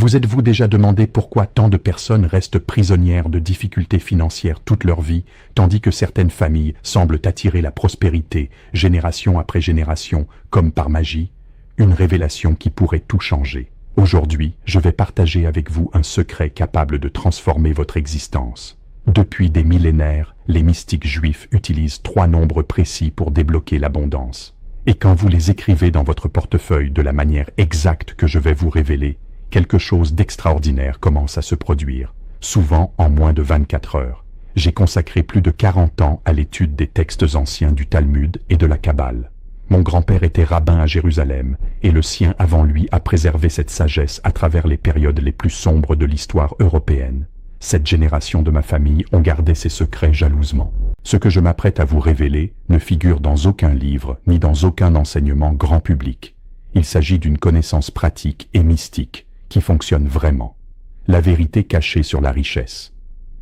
Vous êtes-vous déjà demandé pourquoi tant de personnes restent prisonnières de difficultés financières toute leur vie, tandis que certaines familles semblent attirer la prospérité, génération après génération, comme par magie? Une révélation qui pourrait tout changer. Aujourd'hui, je vais partager avec vous un secret capable de transformer votre existence. Depuis des millénaires, les mystiques juifs utilisent 3 nombres précis pour débloquer l'abondance. Et quand vous les écrivez dans votre portefeuille de la manière exacte que je vais vous révéler, quelque chose d'extraordinaire commence à se produire, souvent en moins de 24 heures. J'ai consacré plus de 40 ans à l'étude des textes anciens du Talmud et de la Kabbale. Mon grand-père était rabbin à Jérusalem, et le sien avant lui a préservé cette sagesse à travers les périodes les plus sombres de l'histoire européenne. Cette génération de ma famille ont gardé ces secrets jalousement. Ce que je m'apprête à vous révéler ne figure dans aucun livre, ni dans aucun enseignement grand public. Il s'agit d'une connaissance pratique et mystique, qui fonctionne vraiment. La vérité cachée sur la richesse.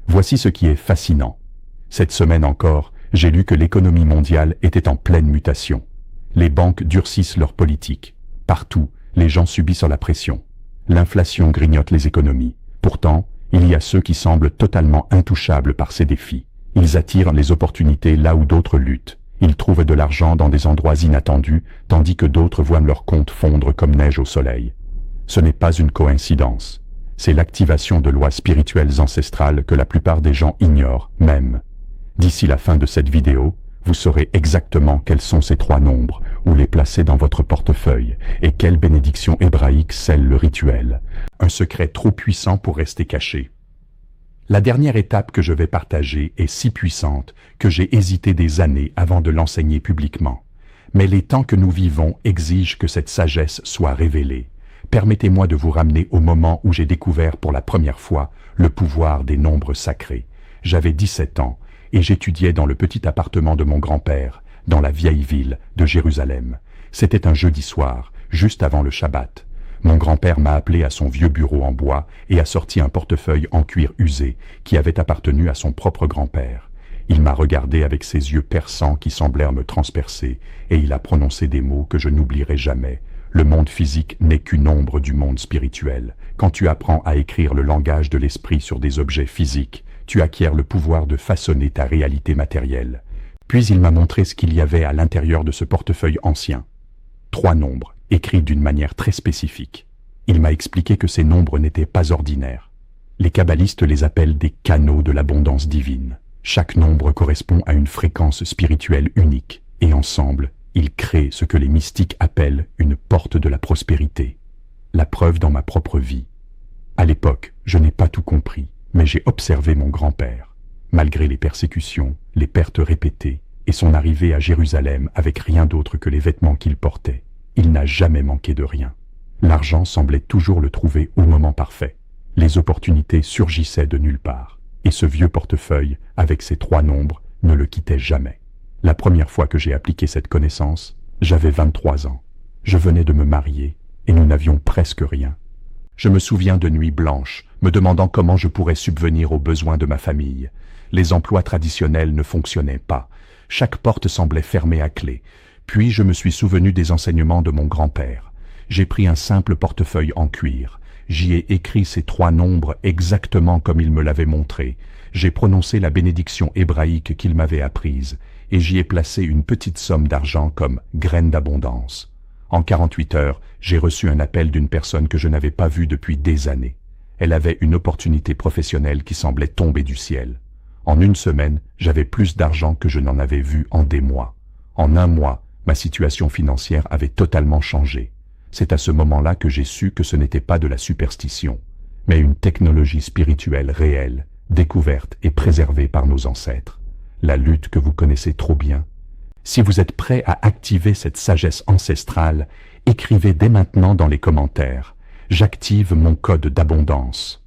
Voici ce qui est fascinant. Cette semaine encore, j'ai lu que l'économie mondiale était en pleine mutation. Les banques durcissent leur politique. Partout, les gens subissent la pression. L'inflation grignote les économies. Pourtant, il y a ceux qui semblent totalement intouchables par ces défis. Ils attirent les opportunités là où d'autres luttent. Ils trouvent de l'argent dans des endroits inattendus, tandis que d'autres voient leur compte fondre comme neige au soleil. Ce n'est pas une coïncidence. C'est l'activation de lois spirituelles ancestrales que la plupart des gens ignorent même. D'ici la fin de cette vidéo, vous saurez exactement quels sont ces 3 nombres, où les placer dans votre portefeuille, et quelle bénédiction hébraïque scelle le rituel. Un secret trop puissant pour rester caché. La dernière étape que je vais partager est si puissante que j'ai hésité des années avant de l'enseigner publiquement. Mais les temps que nous vivons exigent que cette sagesse soit révélée. Permettez-moi de vous ramener au moment où j'ai découvert pour la première fois le pouvoir des nombres sacrés. J'avais 17 ans et j'étudiais dans le petit appartement de mon grand-père, dans la vieille ville de Jérusalem. C'était un jeudi soir, juste avant le Shabbat. Mon grand-père m'a appelé à son vieux bureau en bois et a sorti un portefeuille en cuir usé qui avait appartenu à son propre grand-père. Il m'a regardé avec ses yeux perçants qui semblèrent me transpercer et il a prononcé des mots que je n'oublierai jamais. Le monde physique n'est qu'une ombre du monde spirituel. Quand tu apprends à écrire le langage de l'esprit sur des objets physiques, tu acquiers le pouvoir de façonner ta réalité matérielle. Puis il m'a montré ce qu'il y avait à l'intérieur de ce portefeuille ancien. 3 nombres, écrits d'une manière très spécifique. Il m'a expliqué que ces nombres n'étaient pas ordinaires. Les kabbalistes les appellent des canaux de l'abondance divine. Chaque nombre correspond à une fréquence spirituelle unique, et ensemble, ils créent ce que les mystiques appellent une porte de la prospérité. La preuve dans ma propre vie. À l'époque, je n'ai pas tout compris, mais j'ai observé mon grand-père. Malgré les persécutions, les pertes répétées, et son arrivée à Jérusalem avec rien d'autre que les vêtements qu'il portait, il n'a jamais manqué de rien. L'argent semblait toujours le trouver au moment parfait. Les opportunités surgissaient de nulle part, et ce vieux portefeuille, avec ses 3 nombres, ne le quittait jamais. La première fois que j'ai appliqué cette connaissance, j'avais 23 ans. Je venais de me marier, et nous n'avions presque rien. Je me souviens de nuits blanches, me demandant comment je pourrais subvenir aux besoins de ma famille. Les emplois traditionnels ne fonctionnaient pas. Chaque porte semblait fermée à clé. Puis je me suis souvenu des enseignements de mon grand-père. J'ai pris un simple portefeuille en cuir. J'y ai écrit ces 3 nombres exactement comme il me l'avait montré. J'ai prononcé la bénédiction hébraïque qu'il m'avait apprise, et j'y ai placé une petite somme d'argent comme graine d'abondance. En 48 heures, j'ai reçu un appel d'une personne que je n'avais pas vue depuis des années. Elle avait une opportunité professionnelle qui semblait tomber du ciel. En 1 semaine, j'avais plus d'argent que je n'en avais vu en des mois. En 1 mois, ma situation financière avait totalement changé. C'est à ce moment-là que j'ai su que ce n'était pas de la superstition, mais une technologie spirituelle réelle, découverte et préservée par nos ancêtres. La lutte que vous connaissez trop bien. Si vous êtes prêt à activer cette sagesse ancestrale, écrivez dès maintenant dans les commentaires. J'active mon code d'abondance.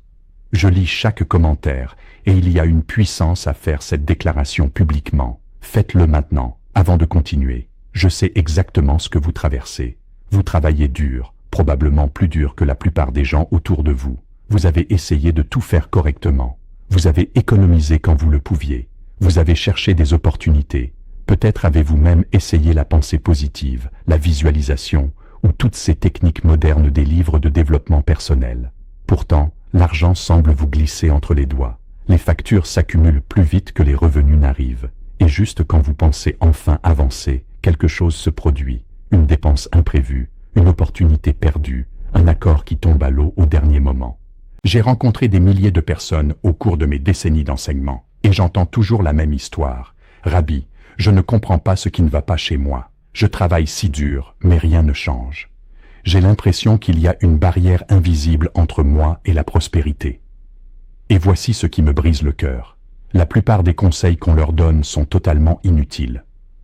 Je lis chaque commentaire et il y a une puissance à faire cette déclaration publiquement. Faites-le maintenant, avant de continuer. Je sais exactement ce que vous traversez. Vous travaillez dur, probablement plus dur que la plupart des gens autour de vous. Vous avez essayé de tout faire correctement. Vous avez économisé quand vous le pouviez. Vous avez cherché des opportunités. Peut-être avez-vous même essayé la pensée positive, la visualisation, ou toutes ces techniques modernes des livres de développement personnel. Pourtant, l'argent semble vous glisser entre les doigts. Les factures s'accumulent plus vite que les revenus n'arrivent. Et juste quand vous pensez enfin avancer, quelque chose se produit. Une dépense imprévue, une opportunité perdue, un accord qui tombe à l'eau au dernier moment. J'ai rencontré des milliers de personnes au cours de mes décennies d'enseignement, et j'entends toujours la même histoire. Rabbi, je ne comprends pas ce qui ne va pas chez moi. Je travaille si dur, mais rien ne change. J'ai l'impression qu'il y a une barrière invisible entre moi et la prospérité. Et voici ce qui me brise le cœur. La plupart des conseils qu'on leur donne sont totalement inutiles.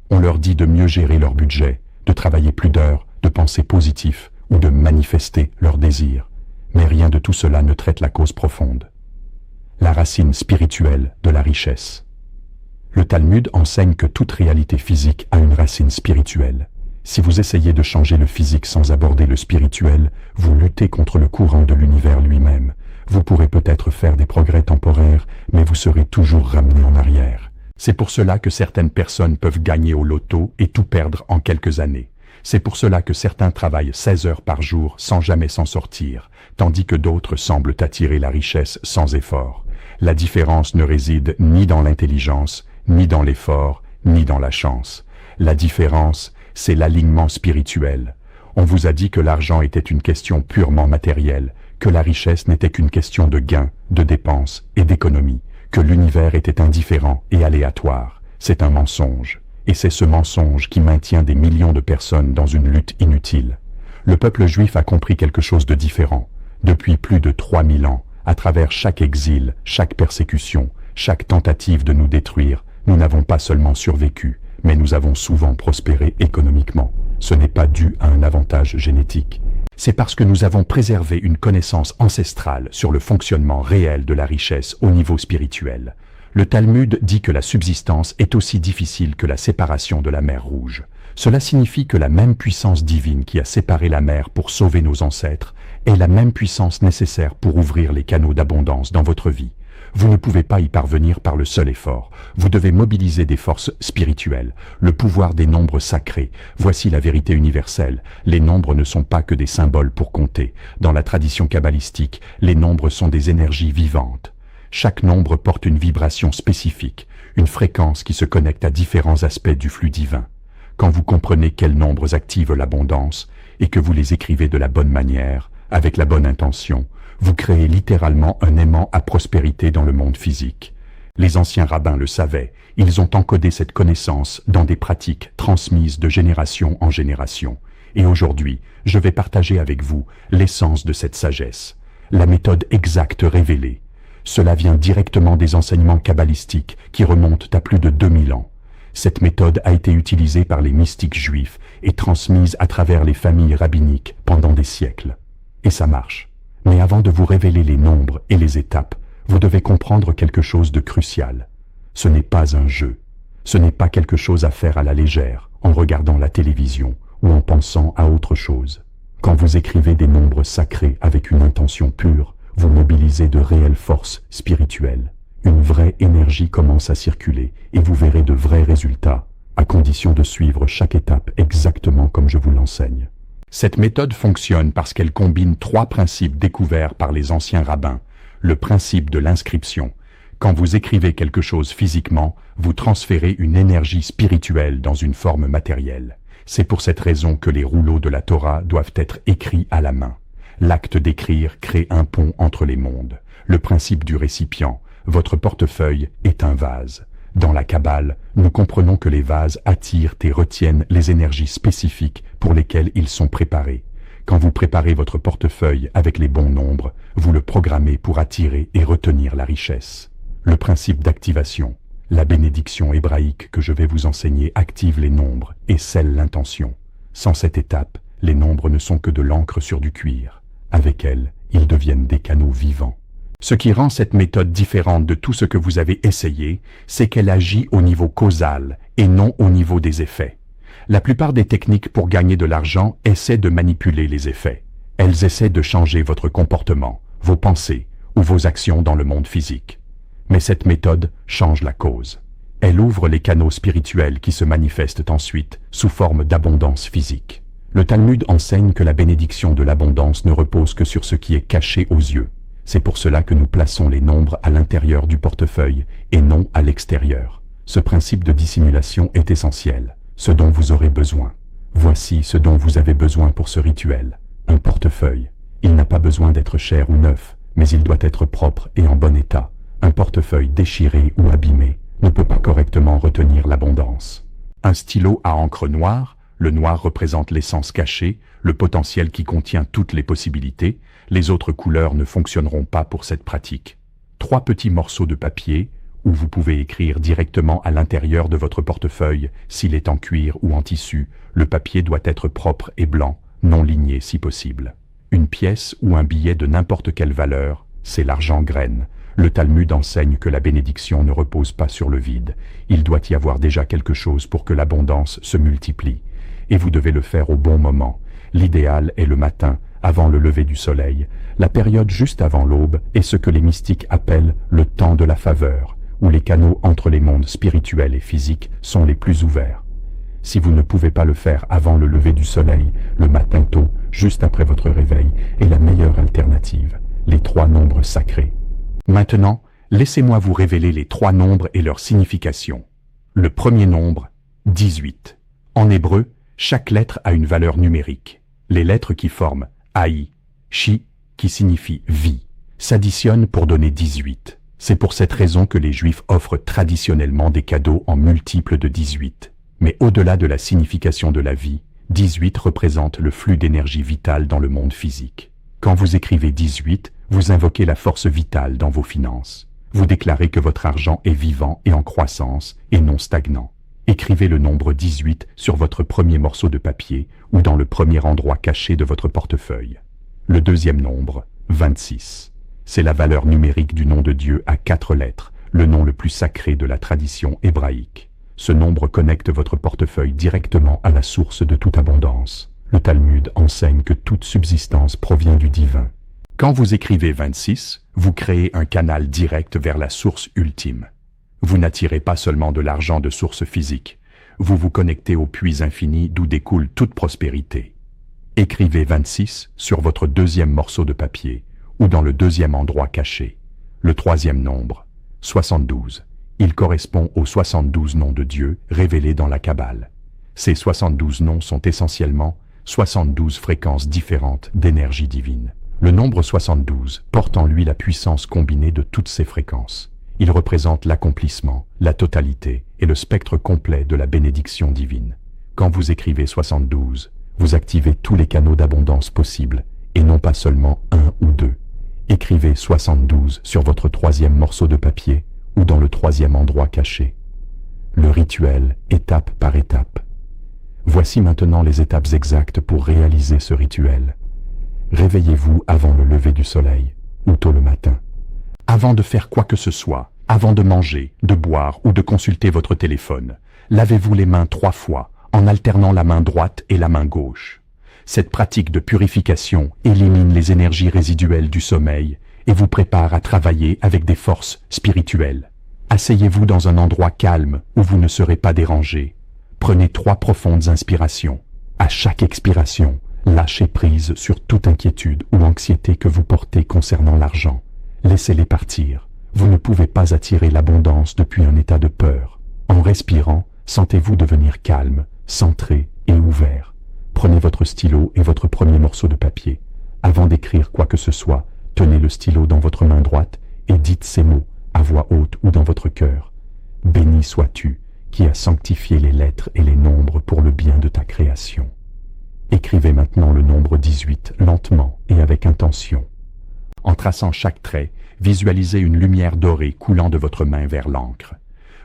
On leur dit de mieux gérer leur budget, de travailler plus d'heures, de penser positif ou de manifester leurs désirs. Mais rien de tout cela ne traite la cause profonde. La racine spirituelle de la richesse. Le Talmud enseigne que toute réalité physique a une racine spirituelle. Si vous essayez de changer le physique sans aborder le spirituel, vous luttez contre le courant de l'univers lui-même. Vous pourrez peut-être faire des progrès temporaires, mais vous serez toujours ramené en arrière. C'est pour cela que certaines personnes peuvent gagner au loto et tout perdre en quelques années. C'est pour cela que certains travaillent 16 heures par jour sans jamais s'en sortir, tandis que d'autres semblent attirer la richesse sans effort. La différence ne réside ni dans l'intelligence, ni dans l'effort, ni dans la chance. La différence, c'est l'alignement spirituel. On vous a dit que l'argent était une question purement matérielle, que la richesse n'était qu'une question de gain, de dépenses et d'économie, que l'univers était indifférent et aléatoire. C'est un mensonge. Et c'est ce mensonge qui maintient des millions de personnes dans une lutte inutile. Le peuple juif a compris quelque chose de différent. Depuis plus de 3000 ans, à travers chaque exil, chaque persécution, chaque tentative de nous détruire, nous n'avons pas seulement survécu, mais nous avons souvent prospéré économiquement. Ce n'est pas dû à un avantage génétique. C'est parce que nous avons préservé une connaissance ancestrale sur le fonctionnement réel de la richesse au niveau spirituel. Le Talmud dit que la subsistance est aussi difficile que la séparation de la mer Rouge. Cela signifie que la même puissance divine qui a séparé la mer pour sauver nos ancêtres est la même puissance nécessaire pour ouvrir les canaux d'abondance dans votre vie. Vous ne pouvez pas y parvenir par le seul effort. Vous devez mobiliser des forces spirituelles, le pouvoir des nombres sacrés. Voici la vérité universelle. Les nombres ne sont pas que des symboles pour compter. Dans la tradition kabbalistique, les nombres sont des énergies vivantes. Chaque nombre porte une vibration spécifique, une fréquence qui se connecte à différents aspects du flux divin. Quand vous comprenez quels nombres activent l'abondance et que vous les écrivez de la bonne manière, avec la bonne intention, vous créez littéralement un aimant à prospérité dans le monde physique. Les anciens rabbins le savaient, ils ont encodé cette connaissance dans des pratiques transmises de génération en génération. Et aujourd'hui, je vais partager avec vous l'essence de cette sagesse, la méthode exacte révélée. Cela vient directement des enseignements kabbalistiques qui remontent à plus de 2000 ans. Cette méthode a été utilisée par les mystiques juifs et transmise à travers les familles rabbiniques pendant des siècles. Et ça marche. Mais avant de vous révéler les nombres et les étapes, vous devez comprendre quelque chose de crucial. Ce n'est pas un jeu. Ce n'est pas quelque chose à faire à la légère, en regardant la télévision ou en pensant à autre chose. Quand vous écrivez des nombres sacrés avec une intention pure, vous mobilisez de réelles forces spirituelles. Une vraie énergie commence à circuler et vous verrez de vrais résultats, à condition de suivre chaque étape exactement comme je vous l'enseigne. Cette méthode fonctionne parce qu'elle combine 3 principes découverts par les anciens rabbins. Le principe de l'inscription. Quand vous écrivez quelque chose physiquement, vous transférez une énergie spirituelle dans une forme matérielle. C'est pour cette raison que les rouleaux de la Torah doivent être écrits à la main. L'acte d'écrire crée un pont entre les mondes. Le principe du récipient. Votre portefeuille est un vase. Dans la Kabbale, nous comprenons que les vases attirent et retiennent les énergies spécifiques pour lesquelles ils sont préparés. Quand vous préparez votre portefeuille avec les bons nombres, vous le programmez pour attirer et retenir la richesse. Le principe d'activation. La bénédiction hébraïque que je vais vous enseigner active les nombres et scelle l'intention. Sans cette étape, les nombres ne sont que de l'encre sur du cuir. Avec elle, ils deviennent des canaux vivants. Ce qui rend cette méthode différente de tout ce que vous avez essayé, c'est qu'elle agit au niveau causal et non au niveau des effets. La plupart des techniques pour gagner de l'argent essaient de manipuler les effets. Elles essaient de changer votre comportement, vos pensées ou vos actions dans le monde physique. Mais cette méthode change la cause. Elle ouvre les canaux spirituels qui se manifestent ensuite sous forme d'abondance physique. Le Talmud enseigne que la bénédiction de l'abondance ne repose que sur ce qui est caché aux yeux. C'est pour cela que nous plaçons les nombres à l'intérieur du portefeuille et non à l'extérieur. Ce principe de dissimulation est essentiel, ce dont vous aurez besoin. Voici ce dont vous avez besoin pour ce rituel. Un portefeuille. Il n'a pas besoin d'être cher ou neuf, mais il doit être propre et en bon état. Un portefeuille déchiré ou abîmé ne peut pas correctement retenir l'abondance. Un stylo à encre noire. Le noir représente l'essence cachée, le potentiel qui contient toutes les possibilités. Les autres couleurs ne fonctionneront pas pour cette pratique. 3 petits morceaux de papier, où vous pouvez écrire directement à l'intérieur de votre portefeuille, s'il est en cuir ou en tissu. Le papier doit être propre et blanc, non ligné si possible. Une pièce ou un billet de n'importe quelle valeur, c'est l'argent graine. Le Talmud enseigne que la bénédiction ne repose pas sur le vide. Il doit y avoir déjà quelque chose pour que l'abondance se multiplie. Et vous devez le faire au bon moment. L'idéal est le matin, avant le lever du soleil. La période juste avant l'aube est ce que les mystiques appellent le temps de la faveur, où les canaux entre les mondes spirituels et physiques sont les plus ouverts. Si vous ne pouvez pas le faire avant le lever du soleil, le matin tôt, juste après votre réveil, est la meilleure alternative. Les 3 nombres sacrés. Maintenant, laissez-moi vous révéler les 3 nombres et leur signification. Le premier nombre, 18. En hébreu, chaque lettre a une valeur numérique. Les lettres qui forment Aï, Chi, qui signifie vie, s'additionnent pour donner 18. C'est pour cette raison que les Juifs offrent traditionnellement des cadeaux en multiples de 18. Mais au-delà de la signification de la vie, 18 représente le flux d'énergie vitale dans le monde physique. Quand vous écrivez 18, vous invoquez la force vitale dans vos finances. Vous déclarez que votre argent est vivant et en croissance et non stagnant. Écrivez le nombre 18 sur votre premier morceau de papier ou dans le premier endroit caché de votre portefeuille. Le deuxième nombre, 26. C'est la valeur numérique du nom de Dieu à 4 lettres, le nom le plus sacré de la tradition hébraïque. Ce nombre connecte votre portefeuille directement à la source de toute abondance. Le Talmud enseigne que toute subsistance provient du divin. Quand vous écrivez 26, vous créez un canal direct vers la source ultime. Vous n'attirez pas seulement de l'argent de source physique, vous vous connectez au puits infini d'où découle toute prospérité. Écrivez 26 sur votre deuxième morceau de papier ou dans le deuxième endroit caché. Le troisième nombre, 72. Il correspond aux 72 noms de Dieu révélés dans la Kabbale. Ces 72 noms sont essentiellement 72 fréquences différentes d'énergie divine. Le nombre 72 porte en lui la puissance combinée de toutes ces fréquences. Il représente l'accomplissement, la totalité et le spectre complet de la bénédiction divine. Quand vous écrivez 72, vous activez tous les canaux d'abondance possibles, et non pas seulement 1 ou 2. Écrivez 72 sur votre troisième morceau de papier ou dans le troisième endroit caché. Le rituel, étape par étape. Voici maintenant les étapes exactes pour réaliser ce rituel. Réveillez-vous avant le lever du soleil, ou tôt le matin. Avant de faire quoi que ce soit, avant de manger, de boire ou de consulter votre téléphone, lavez-vous les mains 3 fois, en alternant la main droite et la main gauche. Cette pratique de purification élimine les énergies résiduelles du sommeil et vous prépare à travailler avec des forces spirituelles. Asseyez-vous dans un endroit calme où vous ne serez pas dérangé. Prenez 3 profondes inspirations. À chaque expiration, lâchez prise sur toute inquiétude ou anxiété que vous portez concernant l'argent. Laissez-les partir. Vous ne pouvez pas attirer l'abondance depuis un état de peur. En respirant, sentez-vous devenir calme, centré et ouvert. Prenez votre stylo et votre premier morceau de papier. Avant d'écrire quoi que ce soit, tenez le stylo dans votre main droite et dites ces mots, à voix haute ou dans votre cœur. Béni sois-tu, qui as sanctifié les lettres et les nombres pour le bien de ta création. Écrivez maintenant le nombre 18 lentement et avec intention. En traçant chaque trait, visualisez une lumière dorée coulant de votre main vers l'encre.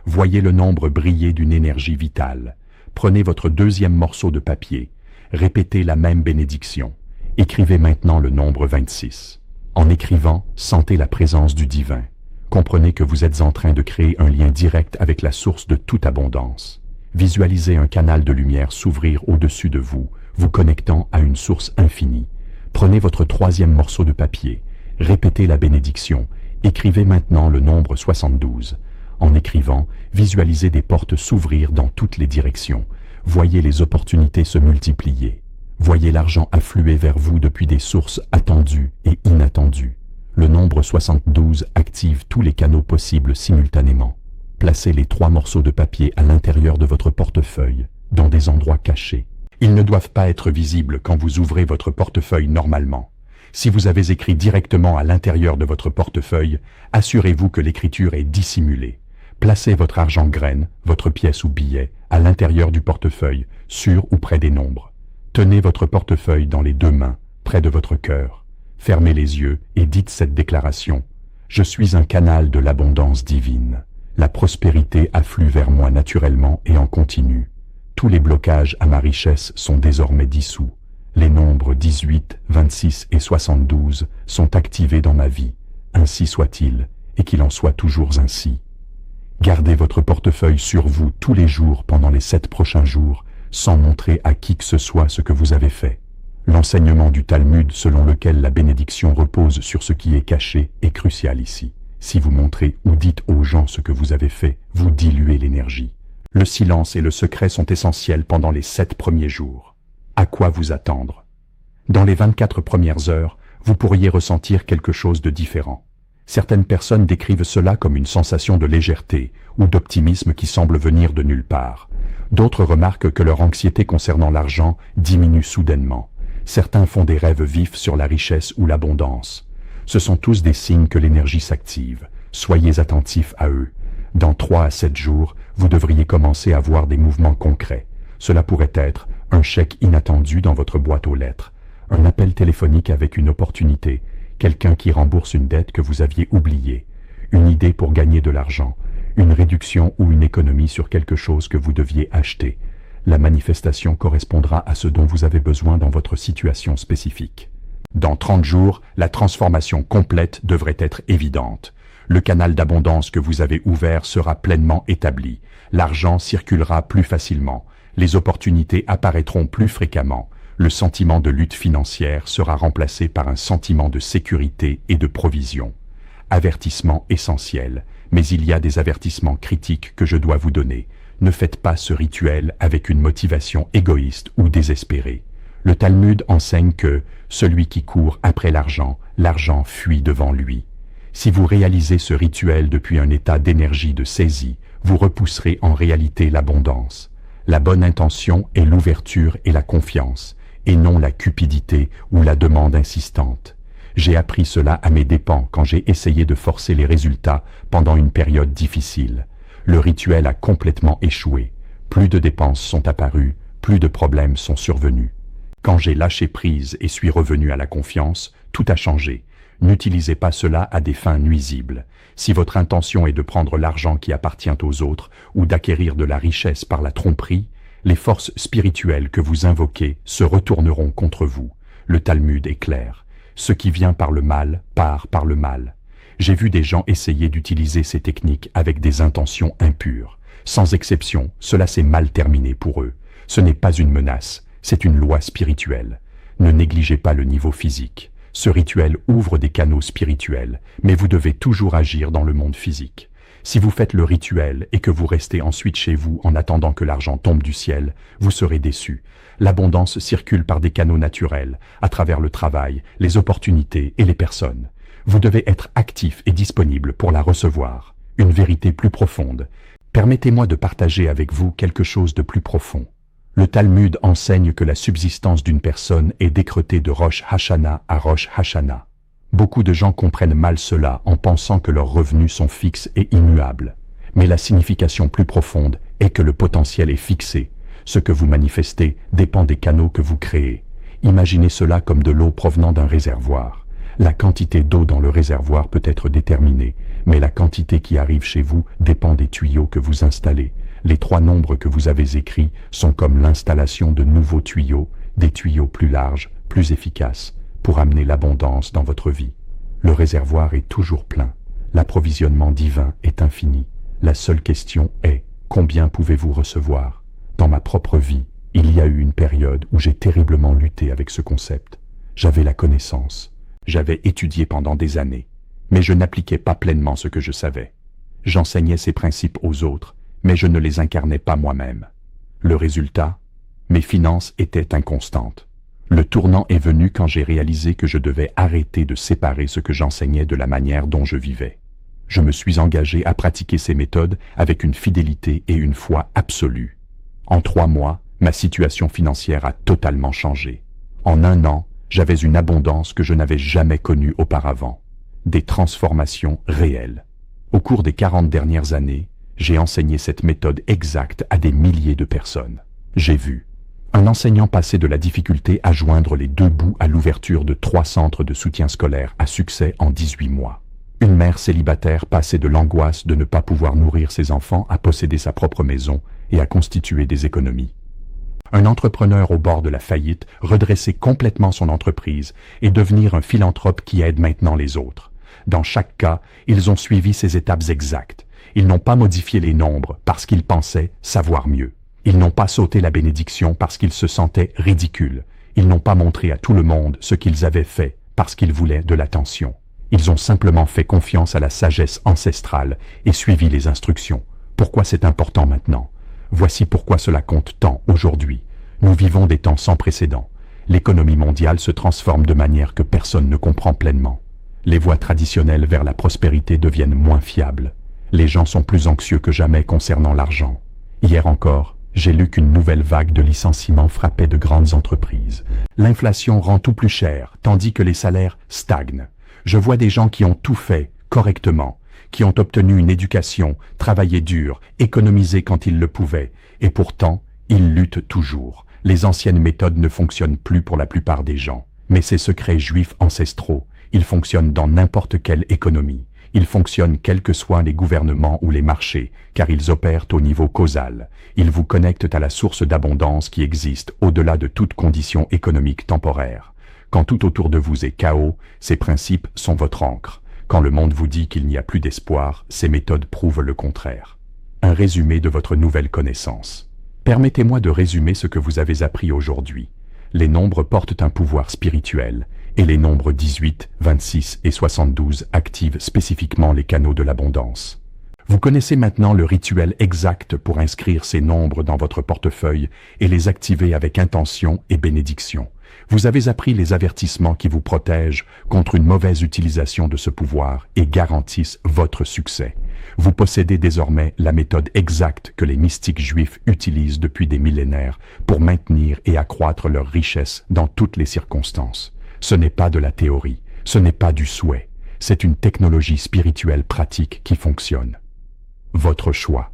Voyez le nombre briller d'une énergie vitale. Prenez votre deuxième morceau de papier. Répétez la même bénédiction. Écrivez maintenant le nombre 26. En écrivant, sentez la présence du divin. Comprenez que vous êtes en train de créer un lien direct avec la source de toute abondance. Visualisez un canal de lumière s'ouvrir au-dessus de vous, vous connectant à une source infinie. Prenez votre troisième morceau de papier. Répétez la bénédiction. Écrivez maintenant le nombre 72. En écrivant, visualisez des portes s'ouvrir dans toutes les directions. Voyez les opportunités se multiplier. Voyez l'argent affluer vers vous depuis des sources attendues et inattendues. Le nombre 72 active tous les canaux possibles simultanément. Placez les 3 morceaux de papier à l'intérieur de votre portefeuille, dans des endroits cachés. Ils ne doivent pas être visibles quand vous ouvrez votre portefeuille normalement. Si vous avez écrit directement à l'intérieur de votre portefeuille, assurez-vous que l'écriture est dissimulée. Placez votre argent graine, votre pièce ou billet, à l'intérieur du portefeuille, sur ou près des nombres. Tenez votre portefeuille dans les 2 mains, près de votre cœur. Fermez les yeux et dites cette déclaration. Je suis un canal de l'abondance divine. La prospérité afflue vers moi naturellement et en continu. Tous les blocages à ma richesse sont désormais dissous. Les nombres 18, 26 et 72 sont activés dans ma vie. Ainsi soit-il, et qu'il en soit toujours ainsi. Gardez votre portefeuille sur vous tous les jours pendant les 7 prochains jours, sans montrer à qui que ce soit ce que vous avez fait. L'enseignement du Talmud selon lequel la bénédiction repose sur ce qui est caché est crucial ici. Si vous montrez ou dites aux gens ce que vous avez fait, vous diluez l'énergie. Le silence et le secret sont essentiels pendant les 7 premiers jours. À quoi vous attendre? Dans les 24 premières heures, vous pourriez ressentir quelque chose de différent. Certaines personnes décrivent cela comme une sensation de légèreté ou d'optimisme qui semble venir de nulle part. D'autres remarquent que leur anxiété concernant l'argent diminue soudainement. Certains font des rêves vifs sur la richesse ou l'abondance. Ce sont tous des signes que l'énergie s'active. Soyez attentifs à eux. Dans 3 à 7 jours, vous devriez commencer à voir des mouvements concrets. Cela pourrait être un chèque inattendu dans votre boîte aux lettres, un appel téléphonique avec une opportunité, quelqu'un qui rembourse une dette que vous aviez oubliée, une idée pour gagner de l'argent, une réduction ou une économie sur quelque chose que vous deviez acheter. La manifestation correspondra à ce dont vous avez besoin dans votre situation spécifique. Dans 30 jours, la transformation complète devrait être évidente. Le canal d'abondance que vous avez ouvert sera pleinement établi. L'argent circulera plus facilement. Les opportunités apparaîtront plus fréquemment. Le sentiment de lutte financière sera remplacé par un sentiment de sécurité et de provision. Avertissement essentiel, mais il y a des avertissements critiques que je dois vous donner. Ne faites pas ce rituel avec une motivation égoïste ou désespérée. Le Talmud enseigne que celui qui court après l'argent, l'argent fuit devant lui. Si vous réalisez ce rituel depuis un état d'énergie de saisie, vous repousserez en réalité l'abondance. La bonne intention est l'ouverture et la confiance, et non la cupidité ou la demande insistante. J'ai appris cela à mes dépens quand j'ai essayé de forcer les résultats pendant une période difficile. Le rituel a complètement échoué. Plus de dépenses sont apparues, plus de problèmes sont survenus. Quand j'ai lâché prise et suis revenu à la confiance, tout a changé. N'utilisez pas cela à des fins nuisibles. Si votre intention est de prendre l'argent qui appartient aux autres ou d'acquérir de la richesse par la tromperie, les forces spirituelles que vous invoquez se retourneront contre vous. Le Talmud est clair. Ce qui vient par le mal part par le mal. J'ai vu des gens essayer d'utiliser ces techniques avec des intentions impures. Sans exception, cela s'est mal terminé pour eux. Ce n'est pas une menace, c'est une loi spirituelle. Ne négligez pas le niveau physique. Ce rituel ouvre des canaux spirituels, mais vous devez toujours agir dans le monde physique. Si vous faites le rituel et que vous restez ensuite chez vous en attendant que l'argent tombe du ciel, vous serez déçus. L'abondance circule par des canaux naturels, à travers le travail, les opportunités et les personnes. Vous devez être actif et disponible pour la recevoir. Une vérité plus profonde. Permettez-moi de partager avec vous quelque chose de plus profond. Le Talmud enseigne que la subsistance d'une personne est décretée de Rosh Hashanah à Rosh Hashanah. Beaucoup de gens comprennent mal cela en pensant que leurs revenus sont fixes et immuables. Mais la signification plus profonde est que le potentiel est fixé. Ce que vous manifestez dépend des canaux que vous créez. Imaginez cela comme de l'eau provenant d'un réservoir. La quantité d'eau dans le réservoir peut être déterminée, mais la quantité qui arrive chez vous dépend des tuyaux que vous installez. Les 3 nombres que vous avez écrits sont comme l'installation de nouveaux tuyaux, des tuyaux plus larges, plus efficaces, pour amener l'abondance dans votre vie. Le réservoir est toujours plein. L'approvisionnement divin est infini. La seule question est, combien pouvez-vous recevoir? Dans ma propre vie, il y a eu une période où j'ai terriblement lutté avec ce concept. J'avais la connaissance. J'avais étudié pendant des années, mais je n'appliquais pas pleinement ce que je savais. J'enseignais ces principes aux autres, mais je ne les incarnais pas moi-même. Le résultat, mes finances étaient inconstantes. Le tournant est venu quand j'ai réalisé que je devais arrêter de séparer ce que j'enseignais de la manière dont je vivais. Je me suis engagé à pratiquer ces méthodes avec une fidélité et une foi absolue. En 3 mois, ma situation financière a totalement changé. En 1 an, j'avais une abondance que je n'avais jamais connue auparavant. Des transformations réelles. Au cours des 40 dernières années, j'ai enseigné cette méthode exacte à des milliers de personnes. J'ai vu un enseignant passer de la difficulté à joindre les 2 bouts à l'ouverture de 3 centres de soutien scolaire à succès en 18 mois. Une mère célibataire passer de l'angoisse de ne pas pouvoir nourrir ses enfants à posséder sa propre maison et à constituer des économies. Un entrepreneur au bord de la faillite redresser complètement son entreprise et devenir un philanthrope qui aide maintenant les autres. Dans chaque cas, ils ont suivi ces étapes exactes. Ils n'ont pas modifié les nombres parce qu'ils pensaient savoir mieux. Ils n'ont pas sauté la bénédiction parce qu'ils se sentaient ridicules. Ils n'ont pas montré à tout le monde ce qu'ils avaient fait parce qu'ils voulaient de l'attention. Ils ont simplement fait confiance à la sagesse ancestrale et suivi les instructions. Pourquoi c'est important maintenant? Voici pourquoi cela compte tant aujourd'hui. Nous vivons des temps sans précédent. L'économie mondiale se transforme de manière que personne ne comprend pleinement. Les voies traditionnelles vers la prospérité deviennent moins fiables. Les gens sont plus anxieux que jamais concernant l'argent. Hier encore, j'ai lu qu'une nouvelle vague de licenciements frappait de grandes entreprises. L'inflation rend tout plus cher, tandis que les salaires stagnent. Je vois des gens qui ont tout fait correctement, qui ont obtenu une éducation, travaillé dur, économisé quand ils le pouvaient, et pourtant, ils luttent toujours. Les anciennes méthodes ne fonctionnent plus pour la plupart des gens. Mais ces secrets juifs ancestraux, ils fonctionnent dans n'importe quelle économie. Ils fonctionnent quels que soient les gouvernements ou les marchés, car ils opèrent au niveau causal. Ils vous connectent à la source d'abondance qui existe au-delà de toute condition économique temporaire. Quand tout autour de vous est chaos, ces principes sont votre ancre. Quand le monde vous dit qu'il n'y a plus d'espoir, ces méthodes prouvent le contraire. Un résumé de votre nouvelle connaissance. Permettez-moi de résumer ce que vous avez appris aujourd'hui. Les nombres portent un pouvoir spirituel, et les nombres 18, 26 et 72 activent spécifiquement les canaux de l'abondance. Vous connaissez maintenant le rituel exact pour inscrire ces nombres dans votre portefeuille et les activer avec intention et bénédiction. Vous avez appris les avertissements qui vous protègent contre une mauvaise utilisation de ce pouvoir et garantissent votre succès. Vous possédez désormais la méthode exacte que les mystiques juifs utilisent depuis des millénaires pour maintenir et accroître leur richesse dans toutes les circonstances. Ce n'est pas de la théorie, ce n'est pas du souhait, c'est une technologie spirituelle pratique qui fonctionne. Votre choix.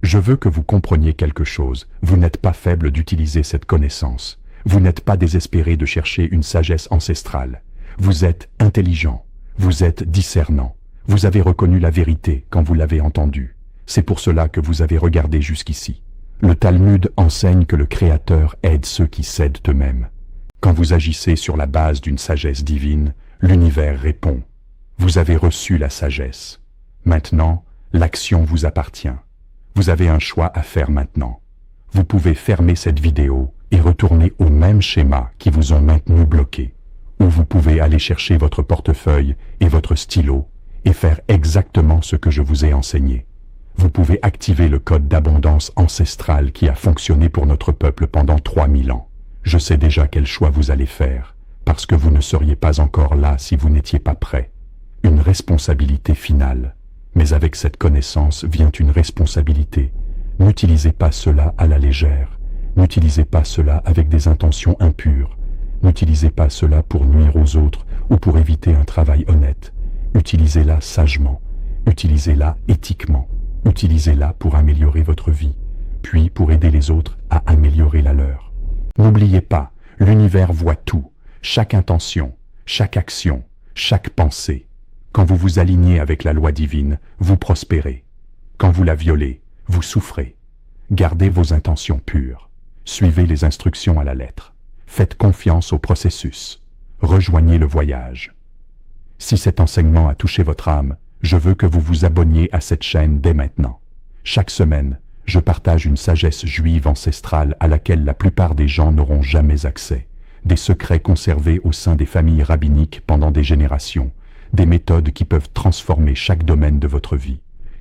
Je veux que vous compreniez quelque chose, vous n'êtes pas faible d'utiliser cette connaissance. Vous n'êtes pas désespéré de chercher une sagesse ancestrale. Vous êtes intelligent, vous êtes discernant. Vous avez reconnu la vérité quand vous l'avez entendue. C'est pour cela que vous avez regardé jusqu'ici. Le Talmud enseigne que le Créateur aide ceux qui cèdent eux-mêmes. Quand vous agissez sur la base d'une sagesse divine, l'univers répond. Vous avez reçu la sagesse. Maintenant, l'action vous appartient. Vous avez un choix à faire maintenant. Vous pouvez fermer cette vidéo et retourner au même schéma qui vous ont maintenu bloqué. Ou vous pouvez aller chercher votre portefeuille et votre stylo et faire exactement ce que je vous ai enseigné. Vous pouvez activer le code d'abondance ancestrale qui a fonctionné pour notre peuple pendant 3000 ans. Je sais déjà quel choix vous allez faire, parce que vous ne seriez pas encore là si vous n'étiez pas prêt. Une responsabilité finale. Mais avec cette connaissance vient une responsabilité. N'utilisez pas cela à la légère. N'utilisez pas cela avec des intentions impures. N'utilisez pas cela pour nuire aux autres ou pour éviter un travail honnête. Utilisez-la sagement. Utilisez-la éthiquement. Utilisez-la pour améliorer votre vie, puis pour aider les autres à améliorer la leur. N'oubliez pas, l'univers voit tout, chaque intention, chaque action, chaque pensée. Quand vous vous alignez avec la loi divine, vous prospérez. Quand vous la violez, vous souffrez. Gardez vos intentions pures. Suivez les instructions à la lettre. Faites confiance au processus. Rejoignez le voyage. Si cet enseignement a touché votre âme, je veux que vous vous abonniez à cette chaîne dès maintenant. Chaque semaine, je partage une sagesse juive ancestrale à laquelle la plupart des gens n'auront jamais accès. Des secrets conservés au sein des familles rabbiniques pendant des générations. Des méthodes qui peuvent transformer chaque domaine de votre vie.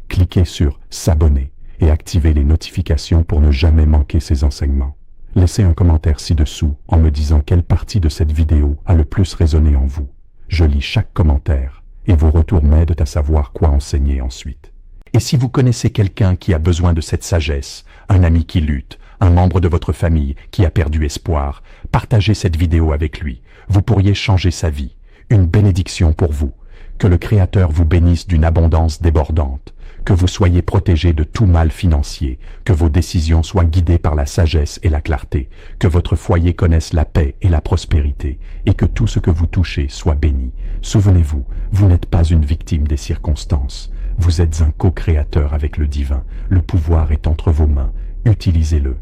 Cliquez sur « S'abonner » et activez les notifications pour ne jamais manquer ces enseignements. Laissez un commentaire ci-dessous en me disant quelle partie de cette vidéo a le plus résonné en vous. Je lis chaque commentaire et vos retours m'aident à savoir quoi enseigner ensuite. Et si vous connaissez quelqu'un qui a besoin de cette sagesse, un ami qui lutte, un membre de votre famille qui a perdu espoir, partagez cette vidéo avec lui. Vous pourriez changer sa vie. Une bénédiction pour vous. Que le Créateur vous bénisse d'une abondance débordante. Que vous soyez protégés de tout mal financier. Que vos décisions soient guidées par la sagesse et la clarté. Que votre foyer connaisse la paix et la prospérité. Et que tout ce que vous touchez soit béni. Souvenez-vous, vous n'êtes pas une victime des circonstances. Vous êtes un co-créateur avec le divin. Le pouvoir est entre vos mains. Utilisez-le.